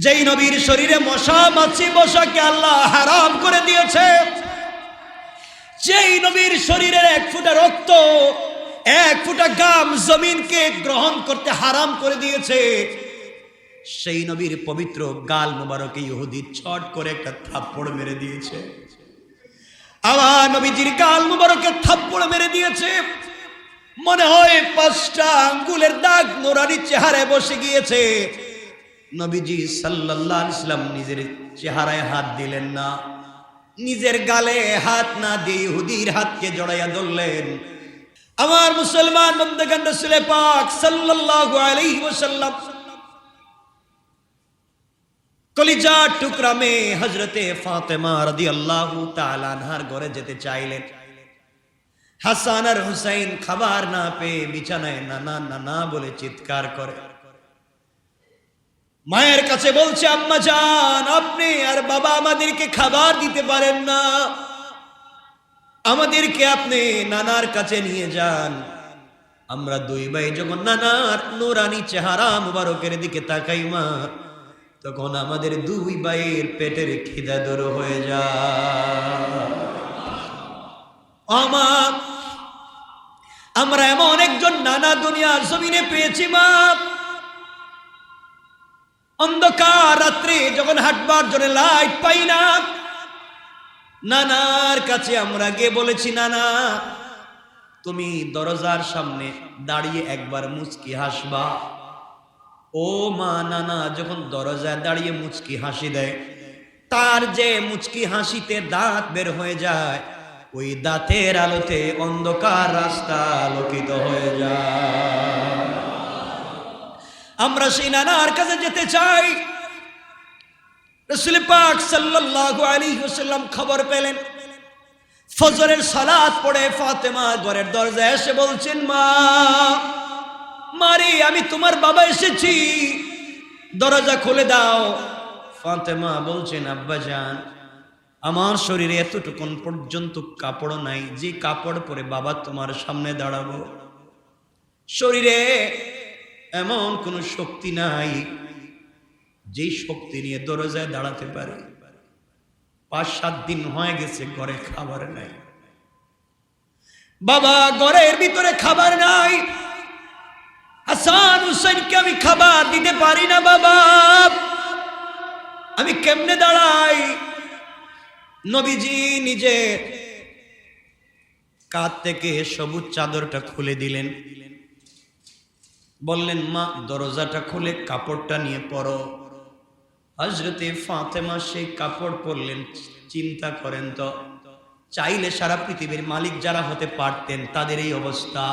যেই নবীর শরীরে মশা মাছি মশাকে আল্লাহ হারাম করে দিয়েছে, যেই নবীর শরীরের এক ফোঁটা রক্ত, এক ফোঁটা ঘাম জমিনকে গ্রহণ করতে হারাম করে দিয়েছে, সেই নবীর পবিত্র গাল মুবারকে ইহুদি ছট করে একটা থাপ্পড় মেরে দিয়েছে। আমার নবীজির গাল মুবারকে থাপ্পড় মেরে দিয়েছে। মনে হয় 5টা আঙ্গুলের দাগ নোরানি চেহারায় বসে গিয়েছে। নবীজি সাল্লাল্লাহু আলাইহি ওয়াসাল্লাম নিজের চেহারায় হাত দিলেন না, নিজের গালে হাত না দিয়ে ইহুদির হাতকে জড়াইয়া ধরলেন। আমার মুসলমান বন্ধুগণ, রাসূল পাক সাল্লাল্লাহু আলাইহি ওয়াসাল্লাম কলিজার টুকরা মেয়ে হযরতে ফাতেমা রাদিয়াল্লাহু তাআলা আনহার ঘরে যেতে চাইলেন। হাসান আর হুসাইন খাবার না পেয়ে বিছানায় নানা নানা বলে চিৎকার করে। মায়ের কাছে বলছে, আম্মা জান, আপনি আর বাবা আমাদেরকে খাবার দিতে পারেন না, আমাদেরকে আপনি নানার কাছে নিয়ে যান। আমরা দুই ভাই যখন নানার নুরানি চেহারা মুবারকের দিকে তাকাই মা, তখন আমাদের দুই ভাইয়ের পেটের খিদা দূর হয়ে যায়। আমরা এমন একজন নানা দুনিয়ার জমিনে পেয়েছি মা। অন্ধকার রাত্রে যখন হাঁটবার জন্য লাইট পাই না, নানার কাছে আমরা গিয়ে বলেছি, নানা তুমি দরজার সামনে দাঁড়িয়ে একবার মুচকি হাসবা। ও মা, নানা যখন দরজায় দাঁড়িয়ে মুচকি হাসি দেয়, তার যে মুচকি হাসিতে দাঁত বের হয়ে যায়, ওই দাঁতের আলোতে অন্ধকার রাস্তা আলোকিত হয়ে যায়। আমরা সেই নানার কাছে যেতে চাই। রাসূল পাক সাল্লাল্লাহু আলাইহি ওয়াসাল্লাম খবর পেলেন, ফজরের সালাত পড়ে ফাতেমা ঘরের দরজায় এসে বলছেন, মা মারে, আমি তোমার বাবা এসেছি, দরজা খুলে দাও। ফাতেমা বলছেন, আব্বা জান, আমার শরীরে এতটুকুন পর্যন্ত কাপড় নাই যে কাপড় পরে বাবা তোমার সামনে দাঁড়াবো। শরীরে এমন কোন শক্তি নাই যেই শক্তি নিয়ে দরজায় দাঁড়াতে পারে। 5-7 দিন হয়ে গেছে, ঘরে খাবার নাই বাবা, ঘরের ভিতরে খাবার নাই। হাসান হুসাইনকে আমি খাবার দিতে পারি না বাবা, আমি কেমনে দাঁড়াই? নবীজি নিজে কাঁধ থেকে সবুজ চাদরটা খুলে দিলেন, বললেন, মা দরজাটা খুলে কাপড়টা নিয়ে পরো। হযরতে ফাতেমা সেই কাপড় পরলেন। চিন্তা করেন তো, চাইলে সারা পৃথিবীর মালিক যারা হতে পারতেন তাদের এই অবস্থা।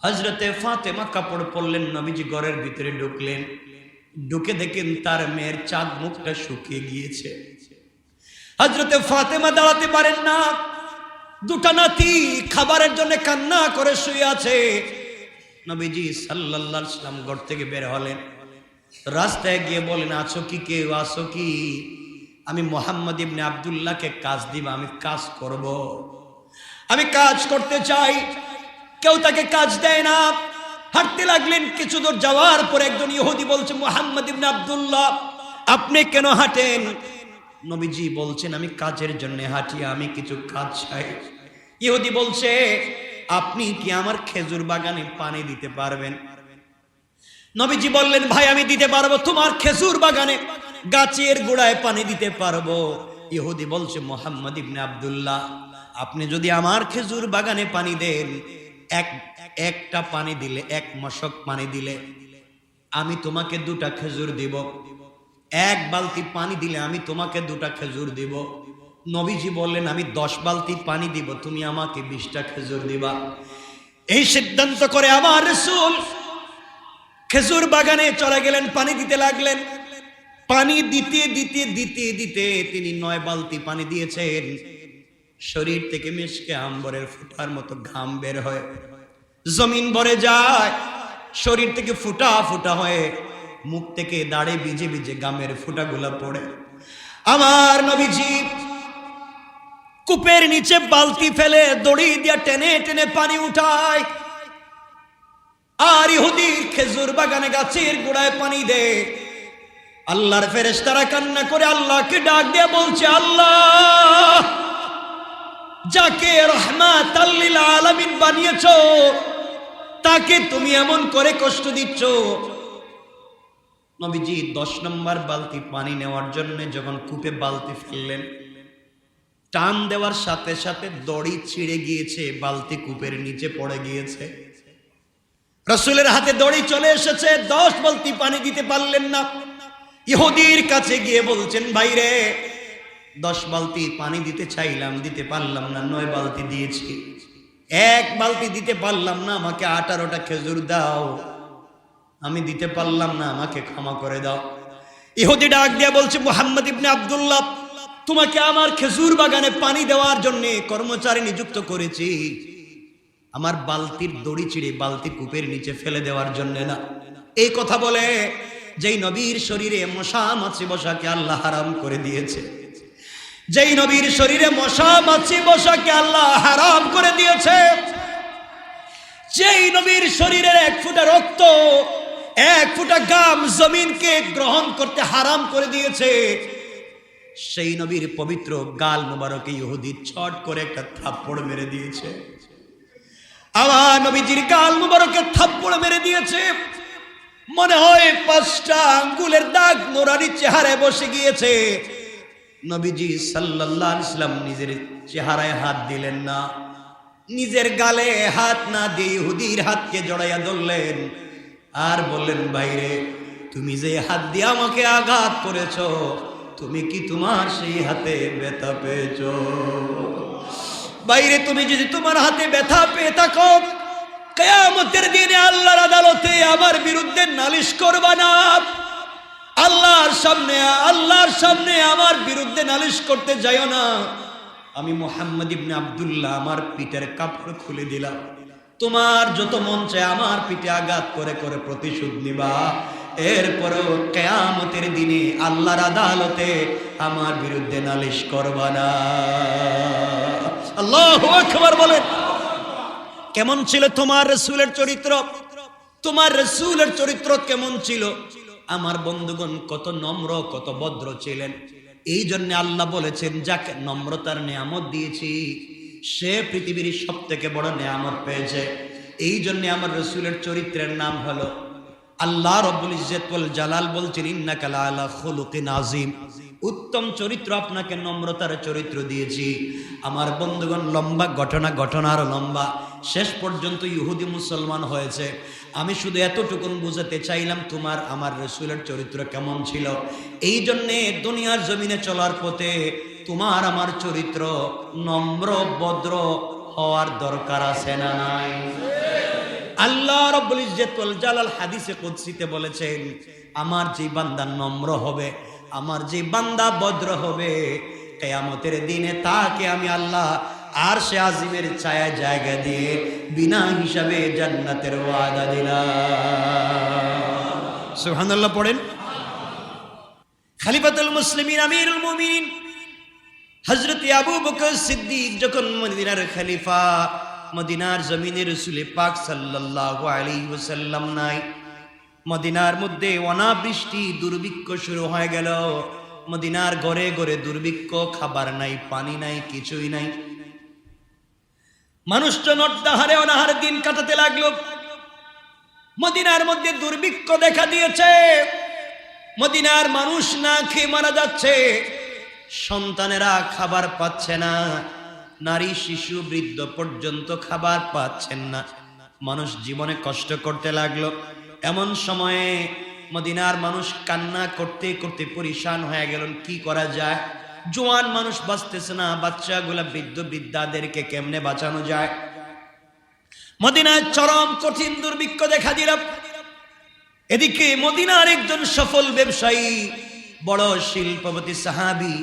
হযরতে ফাতেমা কাপড় পরলেন, নবীজি ঘরের ভিতরে ঢুকলেন। ঢুকে দেখেন তার মেয়ের চাঁদ মুখটা শুকিয়ে গিয়েছে। হযরতে ফাতেমা দাঁড়াতে পারেন না, দুটা নাতি খাবারের জন্য কান্না করে শুয়ে আছে। নবীজি সাল্লাল্লাহু আলাইহি ওয়াসাল্লাম ঘর থেকে বের হলেন, রাস্তায় গিয়ে বলেন, আছো কি কেউ, আছো কি? আমি মুহাম্মদ ইবনে আব্দুল্লাহকে কাজ দিব, আমি কাজ করব, আমি কাজ করতে চাই। কেউ তাকে কাজ দেয় না। হাঁটতে লাগলেন। কিছু দূর যাওয়ার পর একজন ইহুদি বলছে, মুহাম্মদ ইবনে আব্দুল্লাহ, আপনি কেন হাঁটেন? নবীজি বলছেন, আমি কাজের জন্য হাঁটি, আমি কিছু কাজ চাই। ইহুদি বলছে, আপনি কি আমার খেজুর বাগানে পানি দিতে পারবেন? নবীজি বললেন, ভাই আমি দিতে পারবো, তোমার খেজুর বাগানে গাছের গোড়ায় পানি দিতে পারবো। ইহুদি বলছে, মুহাম্মদ ইবনে আব্দুল্লাহ, আপনি যদি আমার খেজুর বাগানে পানি দেন, একটা পানি দিলে, 1 মশক পানি দিলে আমি তোমাকে 2টা খেজুর দিব। 1 বালতি পানি দিলে আমি তোমাকে 2টা খেজুর দিব। নবীজি বললেন, আমি 10 বালতি পানি দিব, তুমি আমাকে 20টা খেজুর দিবা। এই সিদ্ধান্ত করে আমার রাসূল খেজুর বাগানে চলে গেলেন, পানি দিতে লাগলেন। পানি দিতে দিতে দিতে দিতে তিনি 9 বালতি পানি দিয়েছেন। শরীর থেকে মিশকে আম্বরের ফোঁটার মতো ঘাম বের হয়, জমিন ভরে যায়। শরীর থেকে ফুটা ফুটা হয়ে মুখ থেকে দাড়ে ভিজে ভিজে ঘামের ফোঁটাগুলো পড়ে। আমার নবীজি কূপের নিচে বালতি ফেলে দড়ি দিয়ে টেনে টেনে পানি উঠায়, আর ইহুদির খেজুর বাগানে গাছের গোড়ায় পানি দেয়। আল্লাহর ফেরেশতারা কান্না করে আল্লাহকে ডাক দিয়ে বলছে, আল্লাহ, যাকে রাহমাতাল লিল আলামিন বানিয়েছো তাকে তুমি এমন করে কষ্ট দিচ্ছ। নবীজি 10 নম্বর বালতি পানি নেওয়ার জন্য যখন কূপে বালতি ফেললেন, টান দেওয়ার সাথে সাথে দড়ি ছিঁড়ে গিয়েছে, বালতি কূপের নিচে পড়ে গিয়েছে। রাসূলের হাতে দড়ি চলে এসেছে, 10 বালতি পানি দিতে পারলেন না। ইহুদির কাছে গিয়ে বলছেন, ভাইরে 10 বালতি পানি দিতে চাইলাম, দিতে পারলাম না, 9 বালতি দিয়েছি, 1 বালতি দিতে পারলাম না, আমাকে 18টা খেজুর দাও, আমি দিতে পারলাম না, আমাকে ক্ষমা করে দাও। ইহুদি ডাক দিয়া বলছে, মুহাম্মদ ইবনে আব্দুল্লাহ, তোমাকে আমার খেজুর বাগানে পানি দেওয়ার জন্য কর্মচারী নিযুক্ত করেছি, আমার বালতির দড়ি ছিঁড়ে বালতি কূপের নিচে ফেলে দেওয়ার জন্য না। এই কথা বলে যেই নবীর শরীরে মশা মাছি বসাকে আল্লাহ হারাম করে দিয়েছে, যেই নবীর শরীরে মশা মাছি বসাকে আল্লাহ হারাম করে দিয়েছে, যেই নবীর শরীরের 1 ফোঁটা রক্ত, 1 ফোঁটা ঘাম জমিনকে গ্রহণ করতে হারাম করে দিয়েছে, সেই নবীর পবিত্র গাল মুবারকে ইহুদি ছট করে একটা থাপ্পড় মেরে দিয়েছে। আমার নবীজির গাল মুবারকে থাপ্পড় মেরে দিয়েছে, মনে হয় 5টা আঙ্গুলের দাগ নোরানি চেহারায় বসে গিয়েছে। নবীজি সাল্লাল্লাহু আলাইহি ওয়াসাল্লাম নিজের চেহারায় হাত দিলেন না, নিজের গালে হাত না দিয়ে ইহুদির হাতকে জড়াইয়া ধরলেন আর বললেন, ভাইরে, তুমি যে হাত দিয়ে আমাকে আঘাত করেছো, তুমি কি তোমার সেই হাতে ব্যথা পেয়েছো? বাইরে, তুমি যদি তোমার হাতে ব্যথা পেয়ে থাকো, কিয়ামতের দিনে আল্লাহর আদালতে আমার বিরুদ্ধে নালিশ করবা না। আল্লাহর সামনে আমার বিরুদ্ধে নালিশ করতে যাইও না। আমি মুহাম্মদ ইবনে আব্দুল্লাহ আমার পিঠের কাপড় খুলে দিলাম, তোমার যত মন চায় আমার পিঠে আঘাত করে করে প্রতিশোধ নিবা। এরপরেও কিয়ামতের দিনে আল্লাহর আদালতে আমার বিরুদ্ধে নালিশ করবা না। আল্লাহু আকবার বলেন। কেমন ছিল তোমার রাসূলের চরিত্র? তোমার রাসূলের চরিত্র কেমন ছিল? আমার বন্ধুগণ কত নম্র, কত ভদ্র ছিলেন। এই জন্য আল্লাহ বলেছেন, যাকে নম্রতার নিয়ামত দিয়েছি সে পৃথিবীর সবথেকে বড় নিয়ামত পেয়েছে। এই জন্য আমার রাসূলের চরিত্রের নাম হলো, আল্লাহ রাব্বুল ইজ্জত ওয়াল জালাল বলছেন, ইন্নাকা লাআলা খুলুকিন আযীম, উত্তম চরিত্র, আপনাকে নম্রতার চরিত্র দিয়েছি। আমার বন্ধুগণ, লম্বা ঘটনার লম্বা, শেষ পর্যন্ত ইহুদি মুসলমান হয়েছে। আমি শুধু এতটুকুন বুঝাতে চাইলাম তোমার আমার রাসূলের চরিত্র কেমন ছিল। এই জন্যে দুনিয়ার জমিনে চলার পথে তোমার আমার চরিত্র নম্র ভদ্র হওয়ার দরকার আছে না নাই? আল্লাহ রাব্বুল ইজ্জত ওয়াল জালাল হাদিসে কুদসিতে বলেছেন, আমার যে বান্দা নম্র হবে, আমার যে বান্দা ভদ্র হবে, কিয়ামতের দিনে তাকে আমি আল্লাহ আরশে আজিমের ছায়া জায়গা দিয়ে বিনা হিসাবে জান্নাতের ওয়াদা দিলাম। সুবহানাল্লাহ পড়েন। খলিফাতুল মুসলিমিন আমিরুল মুমিনিন হযরত আবু বকর সিদ্দিক যখন মদিনার খলিফা, মদিনার জমিনে রাসূল পাক সাল্লাল্লাহু আলাইহি ওয়াসাল্লাম নাই, মদিনার মধ্যে অনাবৃষ্টি দুর্ভিক্ষ শুরু হয়ে গেল। মদিনার ঘরে ঘরে দুর্ভিক্ষ, খাবার নাই, পানি নাই, কিছুই নাই। মানুষজন অনাহারে অনাহারে দিন কাটাতে লাগলো। মদিনার মধ্যে দুর্ভিক্ষ দেখা দিয়েছে, মদিনার মানুষ না খেয়ে মারা যাচ্ছে, সন্তানেরা খাবার পাচ্ছে না, নারী শিশু বৃদ্ধ পর্যন্ত খাবার পাচ্ছেন না। মানুষ জীবনে কষ্ট করতে লাগলো। এমন সময়ে মদিনার মানুষ কান্না করতে করতে পরিশান হয়ে গেলেন, কি করা যায়? জোয়ান মানুষ বাঁচতেছে না, বাচ্চাগুলা বৃদ্ধ বৃদ্ধাদেরকে কেমনে বাঁচানো যায়? মদিনায় চরম কঠিন দুর্ভিক্ষ দেখা দিল। এদিকে মদিনার একজন সফল ব্যবসায়ী, বড় শিল্পপতি সাহাবী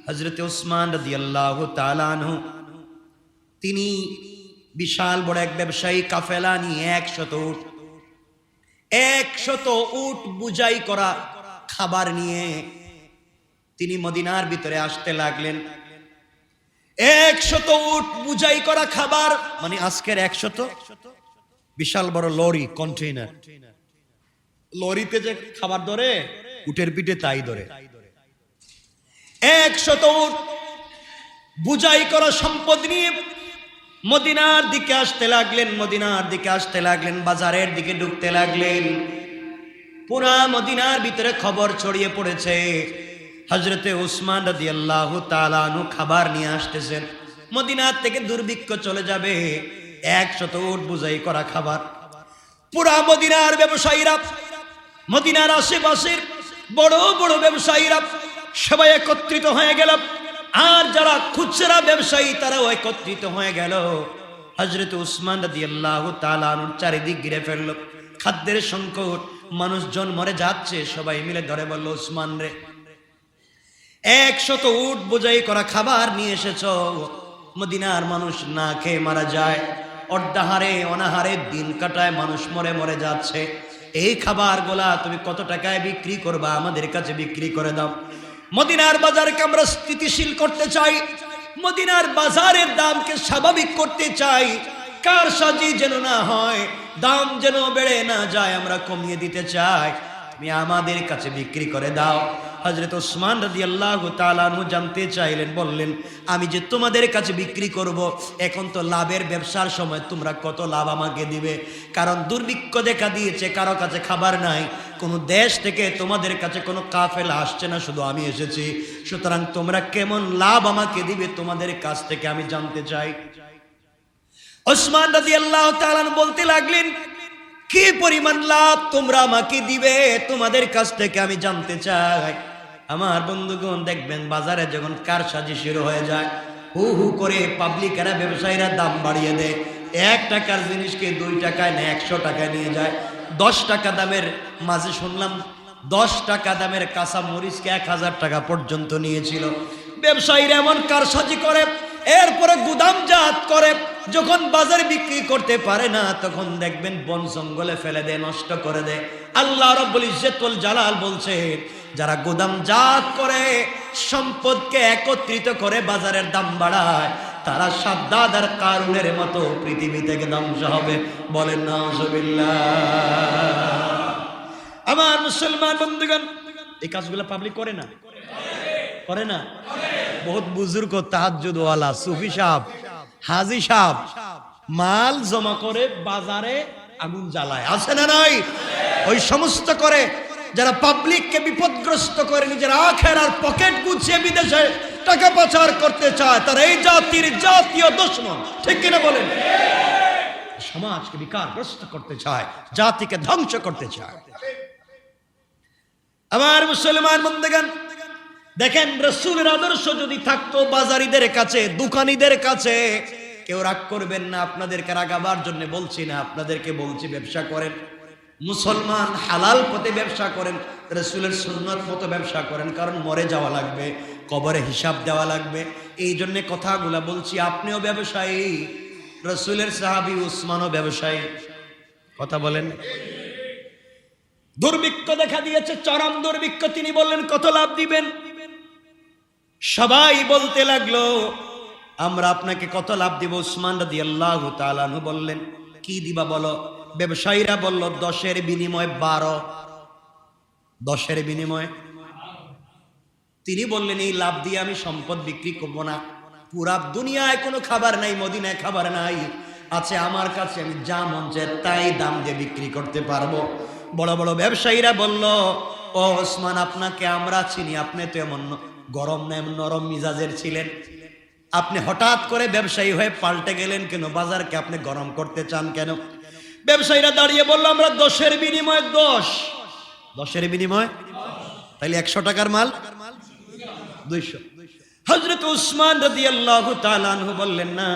হযরত উসমান রাদিয়াল্লাহু তাআলা আনহু, তিনি বিশাল বড় এক ব্যবসায়ী কাফেলা নিয়ে 100 উট বুঝাই করা খাবার নিয়ে তিনি মদিনার ভিতরে আসতে লাগলেন। 100 উট বুঝাই করা খাবার, মানে আজকের 100 বিশাল বড় লরি, কন্টেইনার, লরিতে যে খাবার ধরে উটের পিঠে তাই ধরে। 100 উট বুঝাই করা সম্পদ নিয়ে মদিনার দিকে আসতে লাগলেন, মদিনার দিকে আসতে লাগলেন, বাজারের দিকে ঢুকতে লাগলেন। পুরা মদিনার ভিতরে খবর ছড়িয়ে পড়েছে, হযরতে উসমান রাদিয়াল্লাহু তাআলা আনহু খাবার নিয়ে আসতেছেন, মদিনার থেকে দুর্ভিক্ষ চলে যাবে, 100 উট বুঝাই করা খাবার। পুরা মদিনার ব্যবসায়ীরা, মদিনার আশেপাশের বড় বড় ব্যবসায়ীরা সবাই একত্রিত হয়ে গেল, আর যারা খুচরা ব্যবসায়ী তারাও একত্রিত হয়ে গেল। হযরত উসমান রাদিয়াল্লাহু তাআলা আনহু চারিদিক ঘিরে ফেলল, খাদ্যের সংকট, মানুষজন মরে যাচ্ছে, সবাই মিলে ধরে বলল, উসমান রে, 100 উট বোঝাই করা খাবার নিয়ে এসেছ, মদিনার মানুষ না খেয়ে মারা যায়, অর্ধাহারে অনাহারে দিন কাটায়, মানুষ মরে মরে যাচ্ছে, এই খাবারগুলা তুমি কত টাকায় বিক্রি করবা, আমাদের কাছে বিক্রি করে দাও। মদিনার বাজারকে আমরা স্থিতিশীল করতে চাই, মদিনার বাজারের দামকে স্বাভাবিক করতে চাই, কারসাজি যেন না হয়, দাম যেন বেড়ে না যায়, আমরা কমিয়ে দিতে চাই, তুমি আমাদের কাছে বিক্রি করে দাও। হযরত উসমান রাদিয়াল্লাহু তাআলা আনহু জানতে চাইলেন, বললেন, আমি যে তোমাদের কাছে বিক্রি করব, এখন তো লাভের ব্যবসার সময়, তোমরা কত লাভ আমাকে দিবে? কারণ দুর্ভিক্ষ দেখা দিয়েছে, কারো কাছে খাবার নাই, কোন দেশ থেকে তোমাদের কাছে কোনো কাফেলা আসছে না, শুধু আমি এসেছি, সুতরাং তোমরা কেমন লাভ আমাকে দিবে তোমাদের কাছ থেকে আমি জানতে চাই। উসমান রাদিয়াল্লাহু তাআলা বলতে লাগলেন, কি পরিমাণ লাভ তোমরা আমাকে দিবে, তোমাদের কাছ থেকে আমি জানতে চাই। আমার বন্ধুগণ, দেখবেন বাজারে যখন কারসাজি শুরু হয়ে যায়, হু হু করে পাবলিকেরা, ব্যবসায়ীরা দাম বাড়িয়ে দেয়, 1 টাকার জিনিসকে 2 টাকায় না 100 টাকায় নিয়ে যায়। 10 টাকা দামের, মাঝে শুনলাম 10 টাকা দামের কাঁচা মরিচকে 1000 টাকা পর্যন্ত নিয়েছিল। ব্যবসায়ীরা এমন কারসাজি করে, এরপরে গুদামজাত করে, যখন বাজারে বিক্রি করতে পারে না, তখন দেখবেন বন জঙ্গলে ফেলে দেয়, নষ্ট করে দেয়। আল্লাহ রাব্বুল ইজ্জত ওয়াল জালাল বলছে, যারা গুদামজাত করে, সম্পদকে একত্রিত করে বাজারের দাম বাড়ায়, তারা সাদ্দাদ আর কারুনের মতো পৃথিবী থেকে ধ্বংস হবে। বলেন নাউজুবিল্লাহ। আমার মুসলমান বন্ধুগণ, এই কাজগুলো পাবলিক করে না, করে না? বহুত বুজুর্গ, তাহাজ্জুদ ওয়ালা, সুফি সাহেব, হাজি সাহেব মাল জমা করে বাজারে আগুন জ্বালায়, আছে না নাই? ওই সমস্ত করে যারা পাবলিককে বিপদগ্রস্ত করে নিজের আখেরার পকেট গুছিয়ে বিদেশে টাকা পাচার করতে চায়, তারা এই জাতির জাতীয় দুশমন। ঠিক কিনা বলেন? সমাজকে বিকারগ্রস্ত করতে চায়, জাতিকে ধ্বংস করতে চায়। আমার মুসলমান বন্ধুগণ, দেখেন, রাসূলের আদর্শ যদি থাকতো বাজারীদের কাছে, দোকানীদের কাছে, কেউ রাগ করবেন না, আপনাদেরকে রাগাবার জন্য বলছি না, আপনাদেরকে বলছি, ব্যবসা করেন, মুসলমান হালাল পথে ব্যবসা করেন, রাসূলের সুন্নাত মতো ব্যবসা করেন, কারণ মরে যাওয়া লাগবে, কবরে হিসাব দেওয়া লাগবে, এই জন্য কথাগুলা বলছি। আপনিও ব্যবসায়ী, রাসূলের সাহাবী উসমানও ব্যবসায়ী, কথা বলেন। দুর্ভিক্ষ দেখা দিয়েছে, চরম দুর্ভিক্ষ, তিনি বললেন, কত লাভ দিবেন? সবাই বলতে লাগলো, আমরা আপনাকে কত লাভ দিব? উসমান রাদিয়াল্লাহু তাআলা আনহু বললেন, কি দিবা বলো? ব্যবসায়ীরা বলল, 10-এর বিনিময়ে 12। 10-এর বিনিময়ে? তিনি বললেন, এই লাভ দিয়ে আমি সম্পদ বিক্রি করবো না, পুরা দুনিয়ায় কোনো খাবার নাই, মদিনায় খাবার নাই, আছে আমার কাছে, আমি যা মন চায় তাই দাম দিয়ে বিক্রি করতে পারবো। বড় বড় ব্যবসায়ীরা বলল, ও ওসমান, আপনাকে আমরা চিনি, আপনি তো এমন গরম না, এমন নরম মিজাজের ছিলেন, আপনি হঠাৎ করে ব্যবসায়ী হয়ে পাল্টে গেলেন কেন? বাজারকে আপনি গরম করতে চান কেন? ব্যবসায়ীরা দাঁড়িয়ে বলল, আমরা 10-এর বিনিময়ে 10। 10-এর বিনিময়ে? তাইলে 100 টাকার মাল 200। হযরত উসমান রাদিয়াল্লাহু তাআলা আনহু বললেন, না,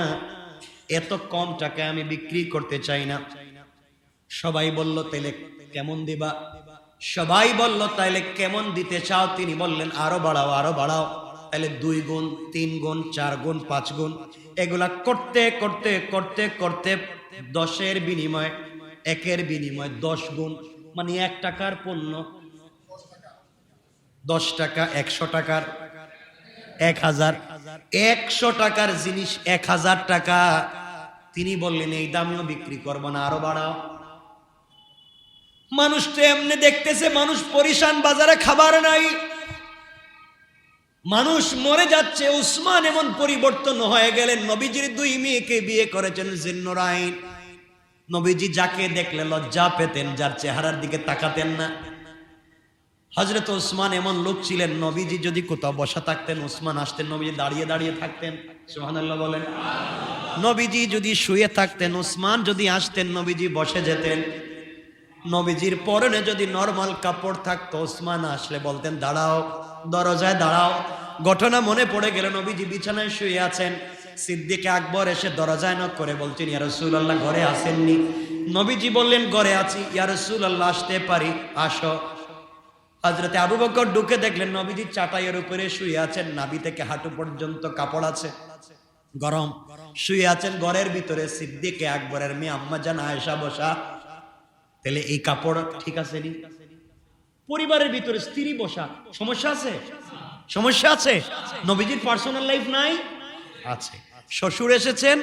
এত কম টাকায় আমি বিক্রি করতে চাই না। সবাই বলল, তাইলে কেমন দিবা? সবাই বলল, তাইলে কেমন দিতে চাও? তিনি বললেন, আরো বাড়াও, আরো বাড়াও। তাহলে 2 গুণ, 3 গুণ, 4 গুণ, 5 গুণ, এগুলা করতে করতে করতে করতে 10-এর বিনিময়ে, 1-এর বিনিময়ে 10 গুণ, মানে 1 টাকার পণ্য 10 টাকা, 100 টাকার 1000, 100 টাকার জিনিস 1000 টাকা। তিনি বললেন, এই দামেও বিক্রি করবো না, আরো বাড়াও। মানুষ তো এমনি দেখতেছে, মানুষ পরিশান, বাজারে খাবার নাই, মানুষ মরে যাচ্ছে। উসমান এমন পরিবর্তন হয়ে গেলেন। নবীজির 2 মেয়েকে বিয়ে করেছেন জিন্নুরাইন। নবীজি যাকে দেখলে লজ্জা পেতেন, যার চেহারার দিকে তাকাতেন না। হযরত উসমান এমন লোক ছিলেন, নবীজি যদি কোথাও বসা থাকতেন, উসমান আসতেন, নবীজি দাঁড়িয়ে দাঁড়িয়ে থাকতেন। সুবহানাল্লাহ বলেন। নবীজি যদি শুয়ে থাকতেন, উসমান যদি আসতেন, নবীজি বসে যেতেন। নবীজির পরনে যদি নরমাল কাপড় থাকতো, উসমান আসলে বলতেন দাঁড়াও, দরজায় দাঁড়াও। ঘটনা মনে পড়ে গেল, নবীজি বিছানায় শুয়ে আছেন, সিদ্দিক আকবর এসে দরজায় নক করে বলছেন, ইয়া রাসূলুল্লাহ ঘরে আসেননি? নবীজি বললেন ঘরে আছি। ইয়া রাসূলুল্লাহ আসতে পারি? আসো। হযরতে আবু বকর ঢুকে দেখলেন নবীজি চাটাইয়ের উপরে শুয়ে আছেন, নাভি থেকে হাঁটু পর্যন্ত কাপড় আছে, গরম, শুয়ে আছেন ঘরের ভিতরে। সিদ্দিক আকবরের মেয়ে আম্মা জান আয়েশা বসা। তাহলে এই কাপড় ঠিক আছে নি? পরিবারের ভিতরে স্ত্রী বসা, সমস্যা আছে? সমস্যা আছে? নবীজির পার্সোনাল লাইফ নাই? আছে। শ্বশুর এসেছেন,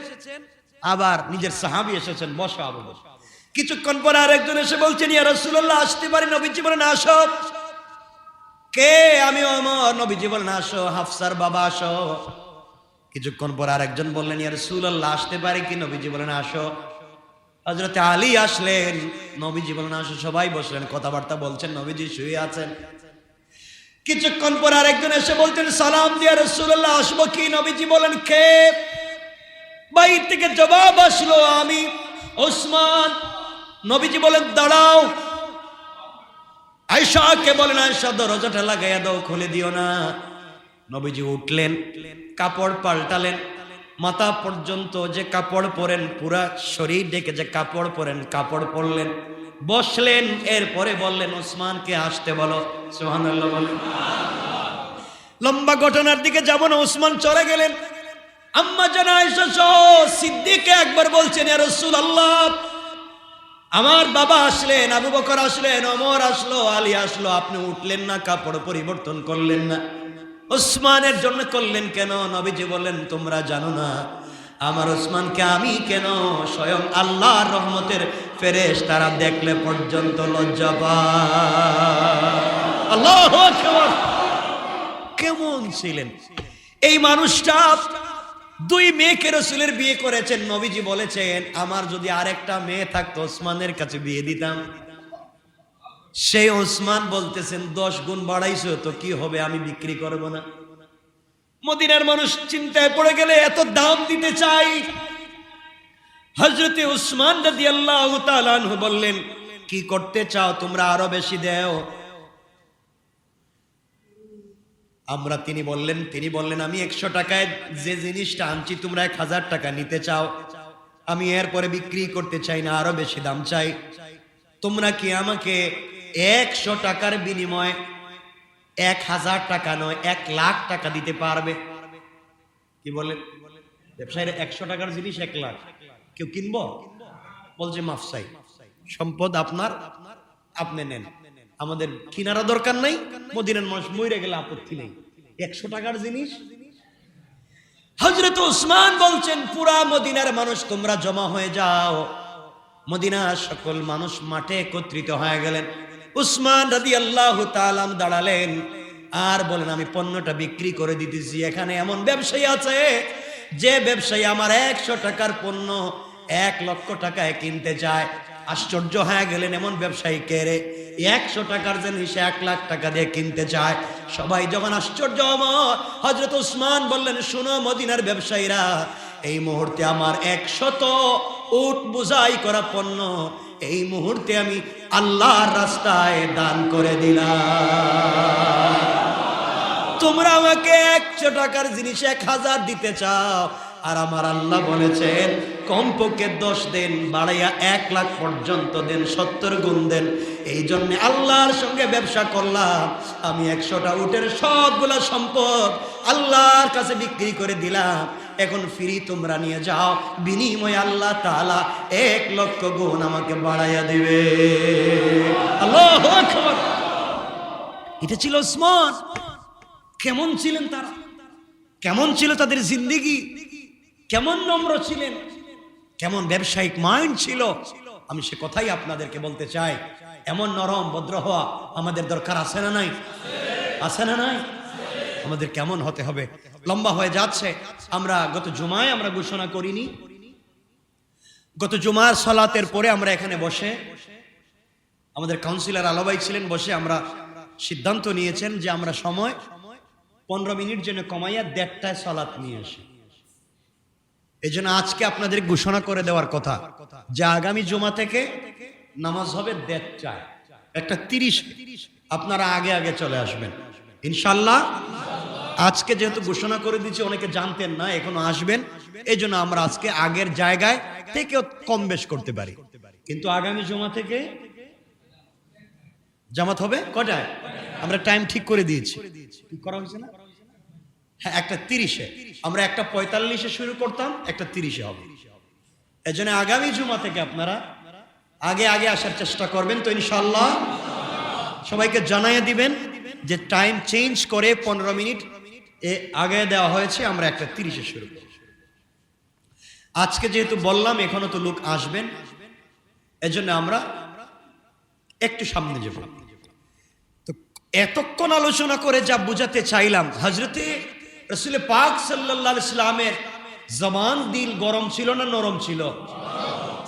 আবার নিজের সাহাবী এসেছেন, বসা আবু বকর। কিছুক্ষণ পর আরেকজন এসে বলছেন, ইয়া রাসূলুল্লাহ আসতে পারি? নবীজি বলেন আসো। কে? আমি ওমর। নবীজি বলেন আসো। হাফসার বাবা আসো। কিছুক্ষণ পর আরেকজন বললেন, ইয়া রাসূলুল্লাহ আসতে পারি কি? নবীজি বলেন আসো। হযরতে আলী আসলেন, নবীজি বলেন আসো। সবাই বসলেন, কথাবার্তা বলছেন, নবীজি শুয়ে আছেন। কিছুক্ষণ পর আরেকজন এসে বলছেন, সালাম দিয়া রাসূলুল্লাহ আসবো কি? নবীজি বলেন কে? বাইরে থেকে জবাব আসলো, আমি ওসমান। নবীজি বলেন দাঁড়াও। আয়েশাকে বলেন, আয়েশা দরজাটা লাগাইয়া দাও, খুলে দিও না। নবীজি উঠলেন, কাপড় পাল্টালেন, মাথা পর্যন্ত যে কাপড় পরেন, পুরা শরীর ঢেকে যে কাপড় পরেন, কাপড় পরলেন, বসলেন। এরপরে বললেন ওসমানকে আসতে বলো। সুবহানাল্লাহ বলেন। লম্বা ঘটনার দিকে যাব না, ওসমান চলে গেলেন। আম্মা জান আয়েশা সহ সিদ্দিক আকবর বলছেন, ইয়া রাসূলুল্লাহ আমার বাবা আসলেন, আবু বকর আসলেন, ওমর আসলো, আলী আসলো, আপনি উঠলেন না, কাপড় পরিবর্তন করলেন না, ওসমানের জন্য করলেন কেন? নবীজি বললেন তোমরা জানো না আমার ওসমানকে আমি কেন স্বয়ং আল্লাহর রহমতের ফেরেশতারা দেখলে পর্যন্ত লজ্জা পায়। আল্লাহু আকবার। কেমন ছিলেন এই মানুষটা? 2 মেয়েকে রাসূলের বিয়ে করেছেন। নবীজি বলেছেন আমার যদি আরেকটা মেয়ে থাকতো ওসমানের কাছে বিয়ে দিতাম। সেই ওসমান বলতেছেন 10 গুণ বাড়াইছো তো কি হবে, আমি বিক্রি করব না। মদিনার মানুষ চিন্তায় পড়ে গেলে এত দাম দিতে চাই। হযরতে উসমান রাদিয়াল্লাহু তাআলা আনহু বললেন, কি করতে চাও তোমরা, আরো বেশি দাও। তিনি বললেন আমি 100 টাকায় যে জিনিসটা আনছি তোমরা 1000 টাকা নিতে চাও, আমি এরপরে বিক্রি করতে চাই না, আরো বেশি দাম চাই। তোমরা কি আমাকে 100 টাকার বিনিময়ে 1000 টাকা নয় 1 লাখ টাকা দিতে পারবে? কি বলেন? ব্যবসায়ীরা 100 টাকার জিনিস 1 লাখ কেউ কিনবো? বলছে মাফ চাই, সম্পদ আপনার, আপনি নেন, আমাদের কিনারা দরকার নাই। মদিনার মানুষ মরে গেলে আপত্তি নেই, 100 টাকার জিনিস। হযরত উসমান বলছেন পুরা মদিনার মানুষ তোমরা জমা হয়ে যাও। মদিনার সকল মানুষ মাঠে একত্রিত হয়ে গেলেন। উসমান রাদিয়াল্লাহু তাআলা দাঁড়ালেন আর বলেন আমি পণ্যটা বিক্রি করে দিতেছি। এখানে এমন ব্যবসায়ী আছে যে ব্যবসায়ী আমার 100 টাকার পণ্য 1 লক্ষ টাকায় কিনতে চায়। আশ্চর্য হয়ে গেলেন, এমন ব্যবসায়ী কে রে 100 টাকার জিনিস 1 লাখ টাকা দিয়ে কিনতে চায়। সবাই যখন আশ্চর্য, হযরত উসমান বললেন শুনো মদিনার ব্যবসায়ীরা, এই মুহূর্তে আমার 100 উট বোঝাই করা পণ্য এই মুহূর্তে আমি আল্লাহর রাস্তায় দান করে দিলাম। তোমরা আমাকে 100 টাকার জিনিস 1000 দিতে চাও, আর আমার আল্লাহ বলেছেন কমপক্ষে 10 দিন বাড়াইয়া 1 লাখ পর্যন্ত দেন, 70 গুণ দেন। এই জন্য আল্লাহর সঙ্গে ব্যবসা করলাম। আমি 100টা উটের সবগুলা সম্পদ আল্লাহর কাছে বিক্রি করে দিলাম। এখন ফ্রি তোমরা নিয়ে যাও, বিনিময়ে আল্লাহ তাআলা 1 লক্ষ গুণ আমাকে বাড়াইয়া দিবে। আল্লাহু আকবার। এটা ছিল উসমান। কেমন ছিলেন তারা, কেমন ছিল তাদের জিন্দেগি, কেমন নম্র ছিলেন, কেমন ব্যবসায়িক মাইন্ড ছিল, আমি সে কথাই আপনাদেরকে বলতে চাই। এমন নরম ভদ্র হওয়া আমাদের দরকার আছে না নাই? আছে না নাই? আমাদের কেমন হতে হবে? লম্বা হয়ে যাচ্ছে। আমরা গত জুমায় আমরা ঘোষণা করিনি, গত জুমার সালাতের পরে আমরা এখানে বসে, আমাদের কাউন্সিলর আলো ভাই ছিলেন, বসে আমরা সিদ্ধান্ত নিয়েছেন যে আমরা সময় 15 মিনিট জন্য কমাইয়া 1:30টায় সালাত নিয়ে আসি। এই জন্য আজকে আপনাদের ঘোষণা করে দেওয়ার কথা যে আগামী জুমা থেকে নামাজ হবে 1:30টায়, 1:30। আপনারা আগে আগে চলে আসবেন ইনশাল্লাহ। আজকে যেহেতু ঘোষণা করে দিচ্ছি, অনেকে জানতেন না, এখনো আসবেন, এই জন্য আমরা আজকে আগের জায়গায় থেকে কম বেশ করতে পারি। কিন্তু আগামী জুমা থেকে জামাত হবে কটায়? আমরা টাইম ঠিক করে দিয়েছি, ঠিক করা হয়েছে না? হ্যাঁ, 1:30-এ। আমরা 1:45-এ শুরু করতাম, 1:30-এ হবে। এই জন্য আগামী জুমা থেকে আপনারা আগে আগে আসার চেষ্টা করবেন তো ইনশাল্লাহ। সবাইকে জানাইয়া দিবেন যে টাইম চেঞ্জ করে 15 মিনিট আগে দেওয়া হয়েছে, আমরা 1:30-এ শুরু করব। আজকে যেহেতু বললাম এখনো তো লোক আসবেন, এজন্য আমরা একটু সামনে যাব। তো এতক্ষণ আলোচনা করে যা বুঝাতে চাইলাম, হযরতে রাসূল পাক সাল্লাল্লাহু আলাইহি সাল্লামের জবান, দিল গরম ছিল না নরম ছিল?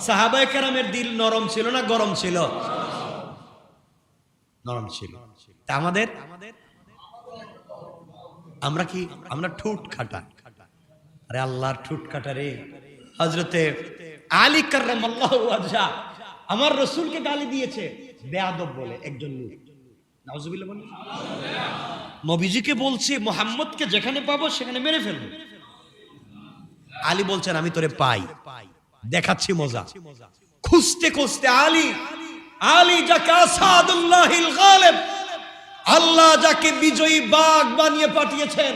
সাহাবায়ে কেরামের দিল নরম ছিল না গরম ছিল? নরম ছিল। তা আমাদের আমরা কি? আমরা ঠোঁট খাটা। আরে আল্লাহর ঠোঁট কাটা রে। হযরতে আলী কাররামাল্লাহু ওয়াজহা আমার রাসূলকে গালি দিয়েছে বেয়াদব বলে একজন লোক। নাউজুবিল্লাহ বলেন। নবীজিকে বলছে মুহাম্মদকে যেখানে পাবো সেখানে মেরে ফেলবো। আলী বলছেন আমি তোরে পাই, দেখাচ্ছি মজা। খুঁজতে খুঁজতে আলী যাকে আসাদুল্লাহিল গালিব, আল্লাহ যাকে বিজয়ী বাঘ বানিয়ে পাঠিয়েছেন,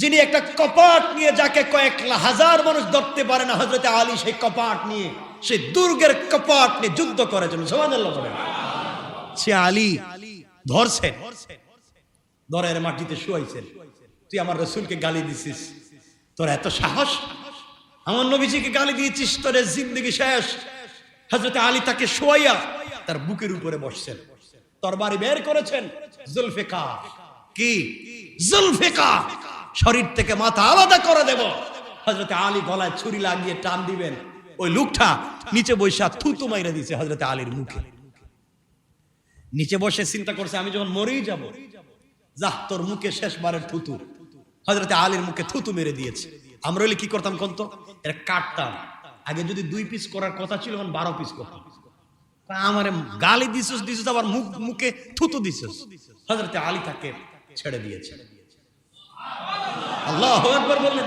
যিনি একটা কপাট নিয়ে যাকে কয়েক হাজার মানুষ ধরতে পারে না, হযরতে আলী সেই কপাট নিয়ে, সেই দুর্গের কপাট নিয়ে যুদ্ধ করেছেন। সুবহানাল্লাহ বলেন। সে আলী ধরছেন, ধরের মাটিতে শুয়াইছেন। তুই আমার রাসূলকে গালি দিছিস, তোর এত সাহস? আমার নবীজিকে গালি দিয়েছিস, তোর জিন্দেগি শেষ। হযরতে আলী তাকে শোয়াইয়া তার বুকের উপরে বসছেন, তরবারি বের করেছেন। জুলফিকার কি? জুলফিকার, শরীর থেকে মাথা আলাদা করে দেব। হযরতে আলী গলায় ছুরি লাগিয়ে টান দিবেন, ওই লোকটা নিচে বসে থুতু মাইরা দিয়েছে হযরতে আলীর মুখে। নিচে বসে চিন্তা করছে আমি যখন মরেই যাব, যা তোর মুখে শেষবারের থুতু। হযরতে আলীর মুখে থুতু মেরে দিয়েছে। আমরা হলে কি করতাম কোন তো? এটা কাটতাম। আগে যদি 2 পিস করার কথা ছিল, এখন 12 পিস করতাম। আমারে গালি দিছিস, আবার মুখে থুতু দিছিস। হযরতে আলী তাকে ছেড়ে দিয়েছে। আল্লাহু আকবার বললেন।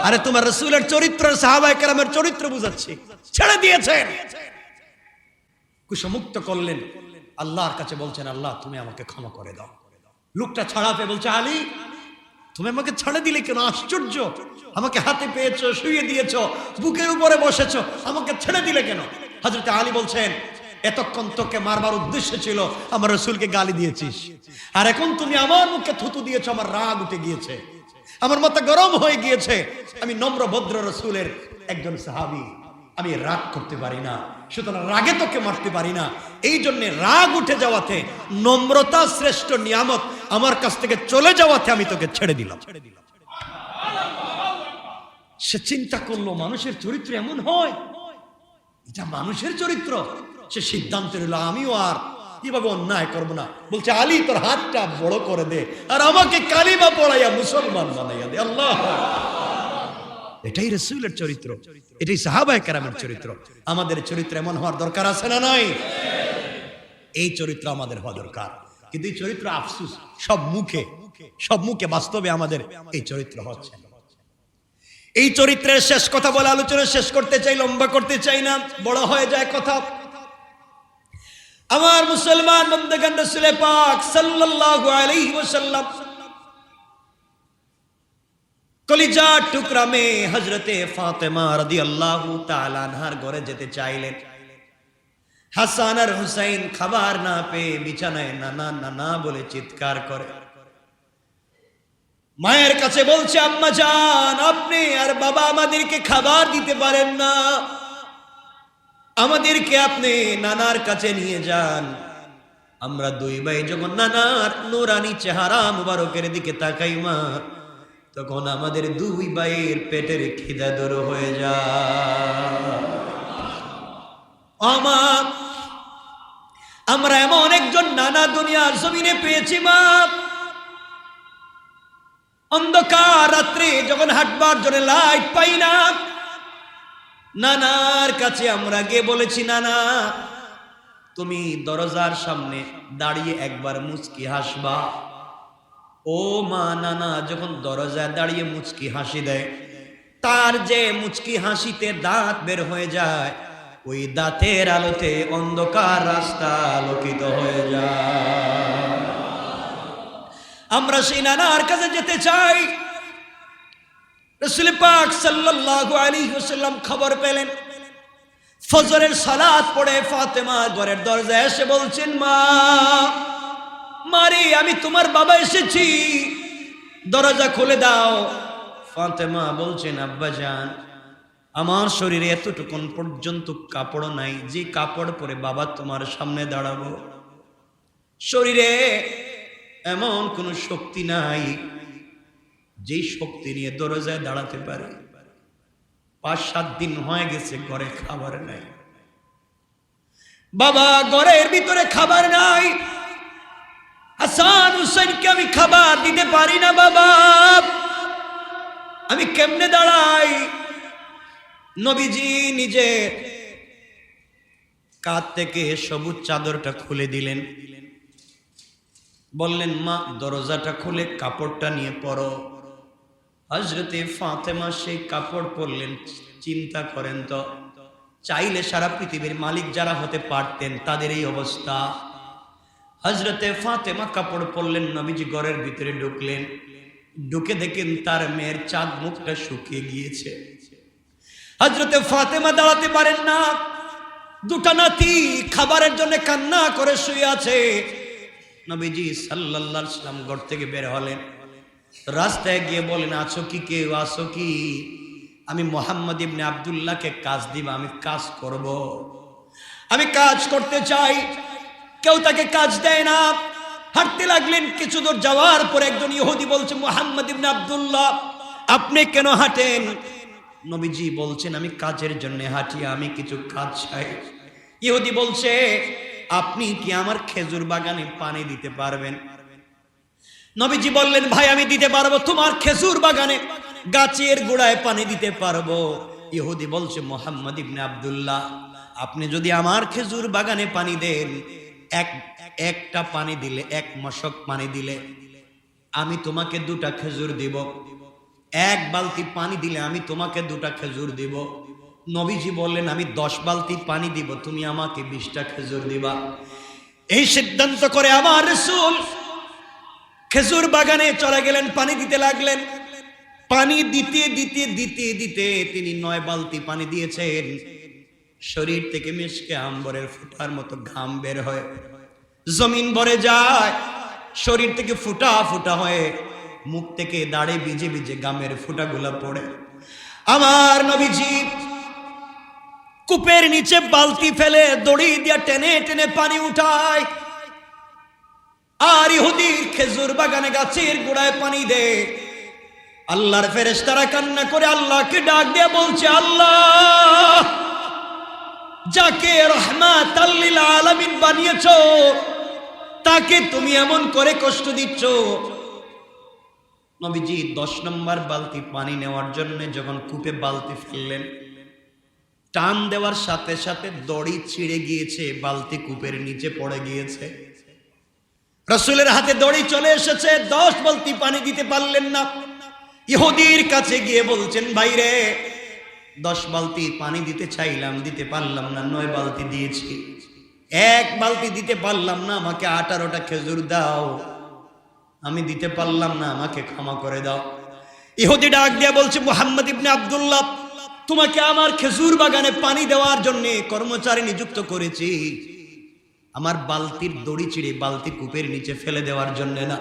আরে তোমার রাসূলের চরিত্র, সাহাবায়ে কেরামের চরিত্র বুঝাচ্ছি। ছেড়ে দিয়েছেন, কুশমুক্ত করলেন। আল্লাহর কাছে বলছেন আল্লাহ তুমি আমাকে ক্ষমা করে দাও। লোকটা ছাড়া পেয়ে বলছে আলী তুমি আমাকে ছেড়ে দিলে কেন? আশ্চর্য, আমাকে হাতে পেয়েছো, শুয়ে দিয়েছো, বুকের উপরে বসেছো, আমাকে ছেড়ে দিলে কেন? হযরতে আলী বলছেন এতক্ষণ তোকে মারবার উদ্দেশ্য ছিল, আমার রাসূলকে গালি দিয়েছিস, আর এখন তুমি আমার মুখে থুতু দিয়েছো, আমার রাগ উঠে গিয়েছে, আমার মাথা গরম হয়ে গিয়েছে। আমি নম্র ভদ্র রাসূলের একজন সাহাবী, আমি রাগ করতে পারি না, সুতরাং রাগে তোকে মারতে পারি না। এই জন্য রাগ উঠে যাওয়াতে, নম্রতা শ্রেষ্ঠ নিয়ামত আমার কাছ থেকে চলে যাওয়াতে আমি তোকে ছেড়ে দিলাম। সে চিন্তা করলো মানুষের চরিত্র এমন হয়, এটা মানুষের চরিত্র। সে সিদ্ধান্ত নিল আমিও আর এভাবে অন্যায় করবো না। বলছে আলী তোর হাতটা বড় করে দে, আর আমাকে কালিমা পড়াইয়া মুসলমান বানাইয়া দে। আল্লাহ, এটাই রাসূলের চরিত্র, এটাই সাহাবায়ে কেরামের চরিত্র। আমাদের চরিত্র এমন হওয়ার দরকার আছে না নাই? এই চরিত্র আমাদের হওয়া দরকার। কিন্তু এই চরিত্র আফসোস সব মুখে, বাস্তবে আমাদের এই চরিত্র হচ্ছে না। এই চরিত্রের শেষ কথা বলে আলোচনা শেষ করতে চাই, লম্বা করতে চাই না, বড় হয়ে যায় কথা। আমার মুসলমান বন্ধুগণ, রাসূল পাক সাল্লাল্লাহু আলাইহি ওয়াসাল্লাম কলিজার টুকরা মেয়ে হযরতে ফাতেমা রাদিয়াল্লাহু তাআলা আনহার ঘরে যেতে চাইলেন। হাসান আর হুসাইন খাবার না পেয়ে বিছানায় নানা নানা বলে চিৎকার করে। মায়ের কাছে বলছে আম্মা জান, আপনি আর বাবা আমাদেরকে খাবার দিতে পারেন না। আমাদেরকে আপনি নানার কাছে নিয়ে যান। আমরা দুই ভাই যখন নানার নুরানি চেহারা মুবারকের দিকে তাকাই মা, তখন আমাদের দুই ভাইয়ের পেটের খিদা দূর হয়ে যায়। আমরা এমন একজন নানা দুনিয়ার জমিনে পেয়েছি মা, অন্ধকার রাত্রে যখন হাঁটবার জন্য লাইট পাই না, নানার কাছে আমরা গিয়ে বলেছি, নানা তুমি দরজার সামনে দাঁড়িয়ে একবার মুচকি হাসবা। ও মা, নানা যখন দরজায় দাঁড়িয়ে মুচকি হাসি দেয়, তার যে মুচকি হাসিতে দাঁত বের হয়ে যায়, ওই দাঁতের আলোতে অন্ধকার রাস্তা আলোকিত হয়ে যায়। আমরা সেই নানার কাছে যেতে চাই। রাসূল পাক সাল্লাল্লাহু আলাইহি ওয়াসাল্লাম খবর পেলেন, ফজরের সালাত পড়ে ফাতেমা ঘরের দরজায় এসে বলছেন, মা মারে আমি তোমার বাবা এসেছি, দরজা খুলে দাও। ফাতেমা বলছেন, আব্বাজান আমার শরীরে এতটুকুন পর্যন্ত কাপড় নাই যে কাপড় পরে বাবা তোমার সামনে দাঁড়াবো। শরীরে এমন কোন শক্তি নাই যেই শক্তি নিয়ে দরজায় দাঁড়াতে পারে। 5-7 দিন হয়ে গেছে ঘরে খাবার নাই বাবা, ঘরের ভিতরে খাবার নাই। হাসান হুসেনকে আমি খাবার দিতে পারি না বাবা, আমি কেমনে দাঁড়াই? নবীজি নিজে কাঁধ থেকে সবুজ চাদরটা খুলে দিলেন, বললেন, মা দরজাটা খুলে কাপড়টা নিয়ে পরো। হযরতে ফাতেমা সেই কাপড় পরলেন। চিন্তা করেন তো, চাইলে সারা পৃথিবীর মালিক যারা হতে পারতেন তাদের এই অবস্থা। হযরতে ফাতেমা কাপড় পরলেন, নবীজি ঘরের ভিতরে ঢুকলেন। ঢুকে দেখেন তার মেয়ের চাঁদ মুখটা শুকিয়ে গিয়েছে। হযরতে ফাতেমা দাঁড়াতে পারেন না, দুটা নাতি খাবারের জন্য কান্না করে শুয়ে আছে। নবীজি সাল্লাল্লাহু আলাইহি ওয়াসাল্লাম ঘর থেকে বের হলেন, রাস্তায় গিয়ে বলেন, আছো কি কেউ, আছো কি? আমি মুহাম্মদ ইবনে আব্দুল্লাহকে কাজ দিব, আমি কাজ করব, আমি কাজ করতে চাই। কেউ তাকে কাজ দেয় না। হাঁটতে লাগলেন, কিছু দূর যাওয়ার পর একজন ইহুদি বলছে, মুহাম্মদ ইবনে আব্দুল্লাহ আপনি কেন হাঁটেন? নবীজি বলছেন, আমি কাজের জন্য হাঁটি, আমি কিছু কাজ চাই। ইহুদি বলছে, আপনি কি আমার খেজুর বাগানে পানি দিতে পারবেন? নবীজি বললেন, ভাই আমি দিতে পারবো, তোমার খেজুর বাগানে গাছের গোড়ায় পানি দিতে পারবো। ইহুদি বলছে, মুহাম্মদ ইবনে আব্দুল্লাহ আপনি যদি আমার খেজুর বাগানে পানি দেন, একটা পানি দিলে, এক মশক পানি দিলে আমি তোমাকে 2টা খেজুর দিব। 1 বালতি পানি দিলে আমি তোমাকে 2টা খেজুর দিব। নবীজি বললেন, আমি 10 বালতি পানি দিব, তুমি আমাকে 20টা খেজুর দিবা। এই সিদ্ধান্ত করে আমার রাসূল খেজুর বাগানে চলে গেলেন, পানি দিতে লাগলেন। পানি দিতে দিতে দিতে দিতে তিনি 9 বালতি পানি দিয়েছেন। শরীর থেকে মিশকে আম্বরের ফোঁটার মতো ঘাম বের হয়, জমিন ভরে যায়। শরীর থেকে ফুটা ফুটা হয়ে মুখ থেকে দাড়ি ভিজে ভিজে ঘামের ফোঁটাগুলা পড়ে। আমার নবীজি কূপের নিচে বালতি ফেলে দড়ি দিয়ে টেনে টেনে পানি উঠায়, আর ইহুদির খেজুর বাগানে গাছের গোড়ায় পানি দেয়। আল্লাহর ফেরেশতারা কান্না করে আল্লাহকে ডাক দিয়ে বলছে, আল্লাহ যাকে রাহমাতাল লিল আলামিন বানিয়েছো তাকে তুমি এমন করে কষ্ট দিচ্ছ। নবীজি 10 নম্বর বালতি পানি নেওয়ার জন্য যখন কূপে বালতি ফেললেন, টান দেওয়ার সাথে সাথে দড়ি ছিঁড়ে গিয়েছে, বালতি কূপের নিচে পড়ে গিয়েছে। রাসূলের হাতে দড়ি চলে এসেছে, 10 বালতি পানি দিতে পারলেন না। ইহুদির কাছে গিয়ে বলছেন, ভাইরে 10 বালতি পানি দিতে চাইলাম, দিতে পারলাম না, 9 বালতি দিয়েছি, 1 বালতি দিতে পারলাম না, আমাকে 18টা খেজুর দাও, আমি দিতে পারলাম না, আমাকে ক্ষমা করে দাও। ইহুদি ডাক দিয়া বলছে, মুহাম্মদ ইবনে আব্দুল্লাহ তোমাকে আমার খেজুর বাগানে পানি দেওয়ার জন্য কর্মচারী নিযুক্ত করেছি, আমার বালতির দড়ি ছিঁড়ে বালতি কূপের নিচে ফেলে দেওয়ার জন্য না।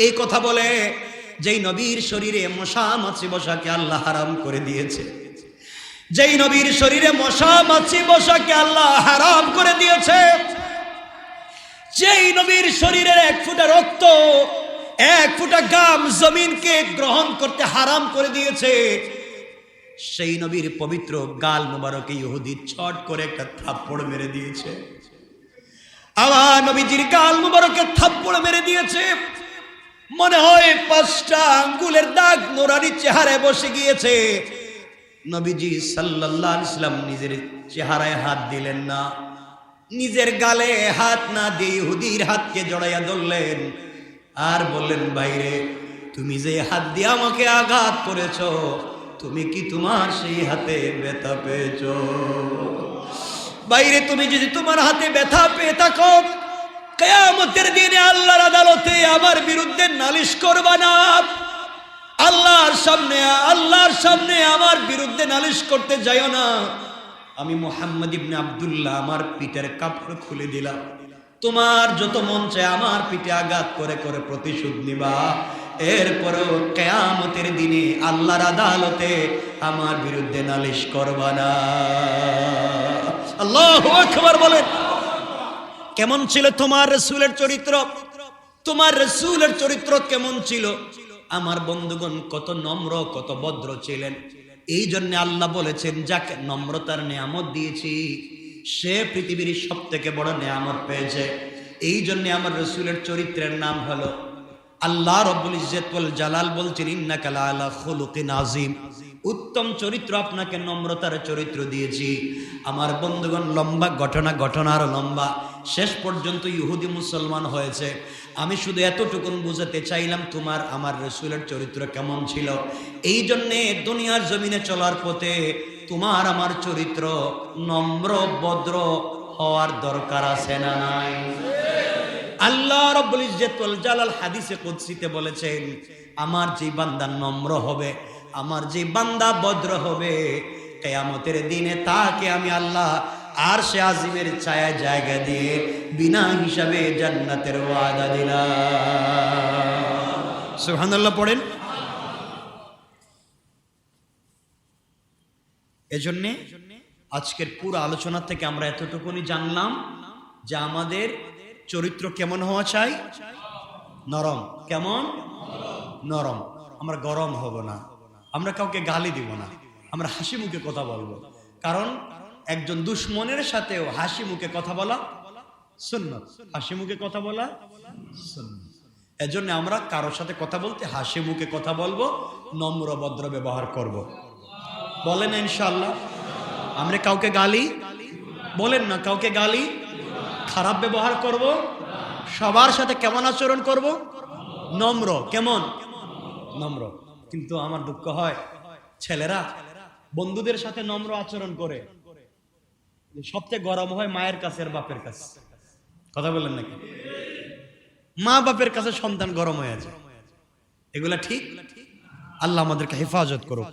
এই কথা বলে যেই নবীর শরীরে মশা মাছি বসাকে আল্লাহ হারাম করে দিয়েছে, যেই নবীর শরীরে মশা মাছি মশাকে আল্লাহ হারাম করে দিয়েছে, যেই নবীর শরীরের এক ফোঁটা রক্ত, এক ফোঁটা ঘাম জমিনকে গ্রহণ করতে হারাম করে দিয়েছে, সেই নবীর পবিত্র গাল মুবারকে ইহুদি ছট করে একটা থাপ্পড় মেরে দিয়েছে। আমার নবীজির গাল মুবারকে থাপ্পড় মেরে দিয়েছে, মনে হয় 5টা আঙ্গুলের দাগ নোরানি চেহারায় বসে গিয়েছে। নবীজি সাল্লাল্লাহু আলাইহি ওয়াসাল্লাম নিজের চেহারায় হাত দিলেন না, নিজের গালে হাত না দিয়ে ইহুদির হাতকে জড়াইয়া ধরলেন আর বললেন, ভাইরে তুমি যে হাত দিয়ে আমাকে আঘাত করেছো, তুমি কি তোমার সেই হাতে ব্যথা পেয়েছো? বাইরে তুমি যদি তোমার হাতে ব্যথা পেয়ে থাকো, কিয়ামতের দিনে আল্লাহর আদালতে আমার বিরুদ্ধে নালিশ করবা না। আল্লাহর সামনে আমার বিরুদ্ধে নালিশ করতে যাইও না। আমি মুহাম্মদ ইবনে আব্দুল্লাহ আমার পিঠের কাপড় খুলে দিলাম, তোমার যত মন চায় আমার পিঠে আঘাত করে করে প্রতিশোধ নিবা। এরপরেও কিয়ামতের দিনে আল্লাহর আদালতে আমার বিরুদ্ধে নালিশ করবা না। আল্লাহু আকবার বলেন। কেমন ছিল তোমার রাসূলের চরিত্র? তোমার রাসূলের চরিত্র কেমন ছিল? আমার বন্ধুগণ কত নম্র কত ভদ্র ছিলেন। এই জন্য আল্লাহ বলেছেন, যাকে নম্রতার নিয়ামত দিয়েছি সে পৃথিবীর সবথেকে বড় নিয়ামত পেয়েছে। এই জন্য আমার রাসূলের চরিত্রের নাম হলো, আল্লাহ রব্বুল ইজ্জত ওয়াল জালাল বলছেন, ইন্নাকা লাআলা খুলুকিন আযীম, উত্তম চরিত্র, আপনাকে নম্রতার চরিত্র দিয়েছি। আমার বন্ধুগণ লম্বা ঘটনার লম্বা, শেষ পর্যন্ত ইহুদি মুসলমান হয়েছে। আমি শুধু এতটুকুন বুঝাতে চাইলাম তোমার আমার রাসূলের চরিত্র কেমন ছিল। এই জন্যে দুনিয়ার জমিনে চলার পথে তোমার আমার চরিত্র নম্র ভদ্র হওয়ার দরকার আছে না নাই? আল্লাহ রাব্বুল ইজ্জত ওয়াল জালাল হাদিসে কুদসিতে বলেছেন, আমার যে বান্দা নম্র হবে, আমার যে বান্দা ভদ্র হবে, কিয়ামতের দিনে তাকে আমি আল্লাহ আরশে আজিমের ছায়ায় জায়গা দিয়ে বিনা হিসাবে জান্নাতের ওয়াদা দিলাম। সুবহানাল্লাহ পড়েন। এজন্য আজকের পুরো আলোচনা থেকে আমরা এতটুকুনি জানলাম যে আমাদের চরিত্র কেমন হওয়া চাই? নরম। কেমন? নরম। আমরা গরম হব না, আমরা কাউকে গালি দিব না, আমরা হাসি মুখে কথা বলবো। কারণ একজন দুশমনের সাথেও হাসি মুখে কথা বলা সুন্নাত। হাসি মুখে কথা বলা সুন্নাত। এজন্য আমরা কারোর সাথে কথা বলতে হাসি মুখে কথা বলবো, নম্র ভদ্র ব্যবহার করব। বলেন ইনশাআল্লাহ। আমরা কাউকে গালি বলেন না, কাউকে গালি খারাপ ব্যবহার করব। সবার সাথে কেমন আচরণ করব? নম্র। কেমন? নম্র। কিন্তু আমার দুঃখ হয়, ছেলেরা বন্ধুদের সাথে নম্র আচরণ করে, সবচেয়ে গরম হয় মায়ের কাছে আর বাপের কাছে। কথা বলেন নাকি? মা বাপের কাছে সন্তান গরম হয়ে যায়। এগুলা ঠিক? আল্লাহ আমাদেরকে হেফাজত করুক।